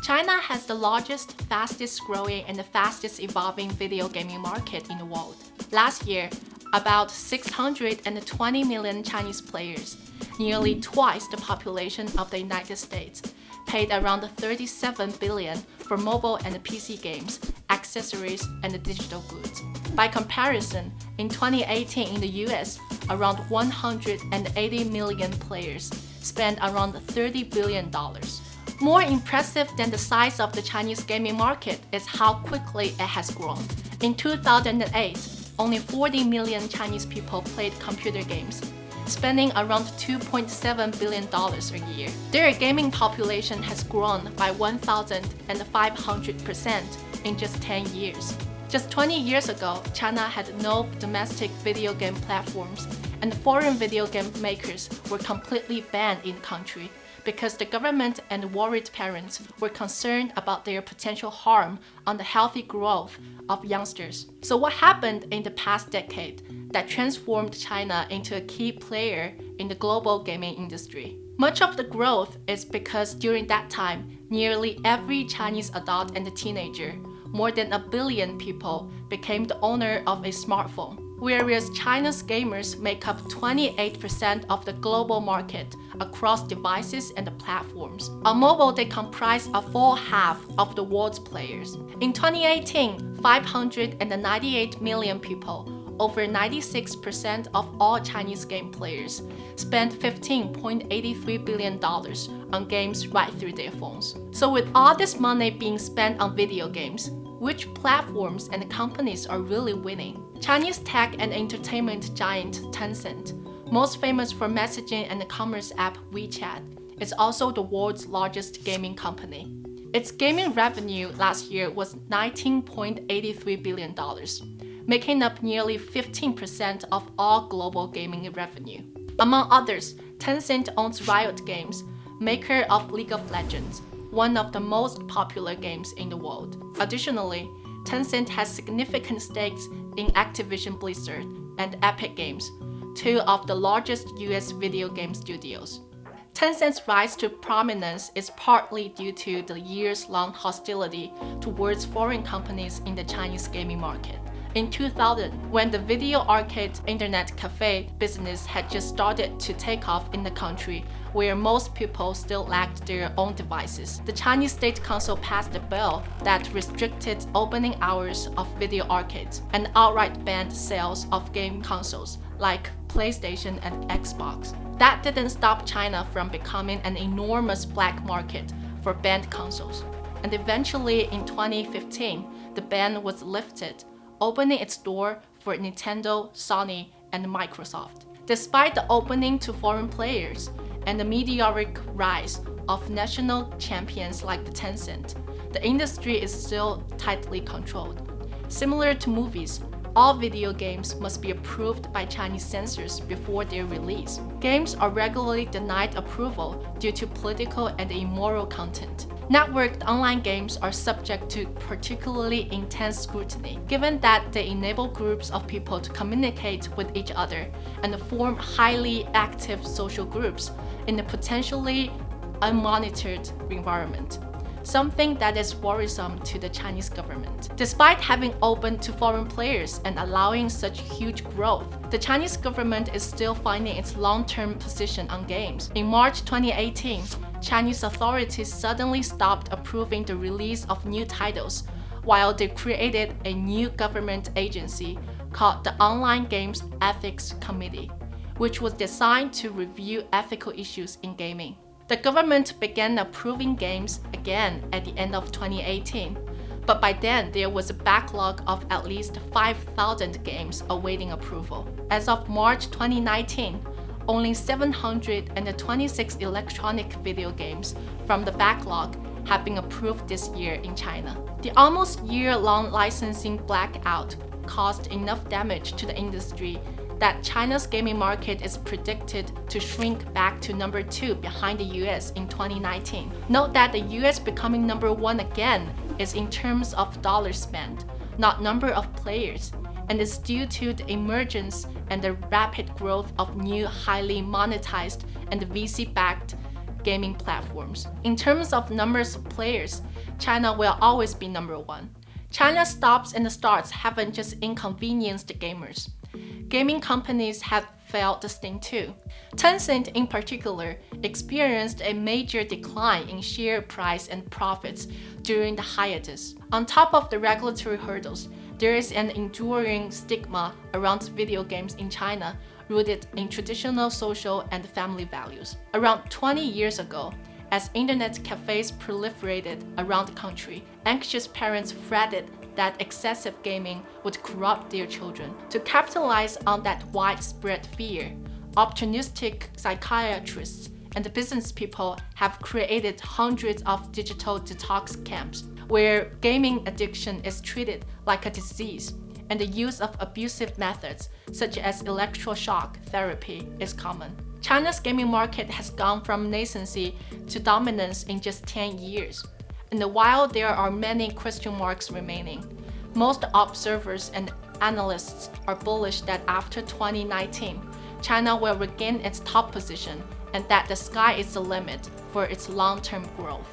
China has the largest, fastest growing, and the fastest evolving video gaming market in the world. Last year, about 620 million Chinese players, nearly twice the population of the United States, paid around 37 billion for mobile and PC games, accessories, and digital goods. By comparison, in 2018 in the US, around 180 million players spent around $30 billion. More impressive than the size of the Chinese gaming market is how quickly it has grown. In 2008, only 40 million Chinese people played computer games, spending around $2.7 billion a year. Their gaming population has grown by 1,500% in just 10 years. Just 20 years ago, China had no domestic video game platforms, and foreign video game makers were completely banned in the country because the government and worried parents were concerned about their potential harm on the healthy growth of youngsters. So what happened in the past decade that transformed China into a key player in the global gaming industry? Much of the growth is because during that time, nearly every Chinese adult and teenager, more than 1 billion people, became the owner of a smartphone. Whereas China's gamers make up 28% of the global market across devices and platforms. On mobile, they comprise a full half of the world's players. In 2018, 598 million people, over 96% of all Chinese game players, spent $15.83 billion on games right through their phones. So with all this money being spent on video games, which platforms and companies are really winning? Chinese tech and entertainment giant Tencent, most famous for messaging and the commerce app WeChat, is also the world's largest gaming company. Its gaming revenue last year was $19.83 billion, making up nearly 15% of all global gaming revenue. Among others, Tencent owns Riot Games, maker of League of Legends, one of the most popular games in the world. Additionally, Tencent has significant stakes in Activision Blizzard and Epic Games, two of the largest US video game studios. Tencent's rise to prominence is partly due to the years-long hostility towards foreign companies in the Chinese gaming market. In 2000, when the video arcade internet cafe business had just started to take off in the country, where most people still lacked their own devices, the Chinese State Council passed a bill that restricted opening hours of video arcades and outright banned sales of game consoles like PlayStation and Xbox. That didn't stop China from becoming an enormous black market for banned consoles. And eventually in 2015, the ban was lifted, opening its door for Nintendo, Sony, and Microsoft. Despite the opening to foreign players and the meteoric rise of national champions like the Tencent, the industry is still tightly controlled. Similar to movies, all video games must be approved by Chinese censors before their release. Games are regularly denied approval due to political and immoral content. Networked online games are subject to particularly intense scrutiny, given that they enable groups of people to communicate with each other and form highly active social groups in a potentially unmonitored environment, something that is worrisome to the Chinese government. Despite having opened to foreign players and allowing such huge growth, the Chinese government is still finding its long-term position on games. In March 2018, Chinese authorities suddenly stopped approving the release of new titles, while they created a new government agency called the Online Games Ethics Committee, which was designed to review ethical issues in gaming. The government began approving games again at the end of 2018, but by then there was a backlog of at least 5,000 games awaiting approval. As of March 2019, only 726 electronic video games from the backlog have been approved this year in China. The almost year-long licensing blackout caused enough damage to the industry that China's gaming market is predicted to shrink back to number 2 behind the US in 2019. Note that the US becoming number 1 again is in terms of dollars spent, not number of players, and is due to the emergence and the rapid growth of new highly monetized and VC-backed gaming platforms. In terms of numbers of players, China will always be number one. China's stops and starts haven't just inconvenienced gamers. Gaming companies have felt the sting too. Tencent, in particular, experienced a major decline in share price and profits during the hiatus. On top of the regulatory hurdles, there is an enduring stigma around video games in China, rooted in traditional social and family values. Around 20 years ago, as internet cafes proliferated around the country, anxious parents fretted that excessive gaming would corrupt their children. To capitalize on that widespread fear, opportunistic psychiatrists and business people have created hundreds of digital detox camps where gaming addiction is treated like a disease and the use of abusive methods such as electroshock therapy is common. China's gaming market has gone from nascency to dominance in just 10 years. And while there are many question marks remaining, most observers and analysts are bullish that after 2019, China will regain its top position and that the sky is the limit for its long-term growth.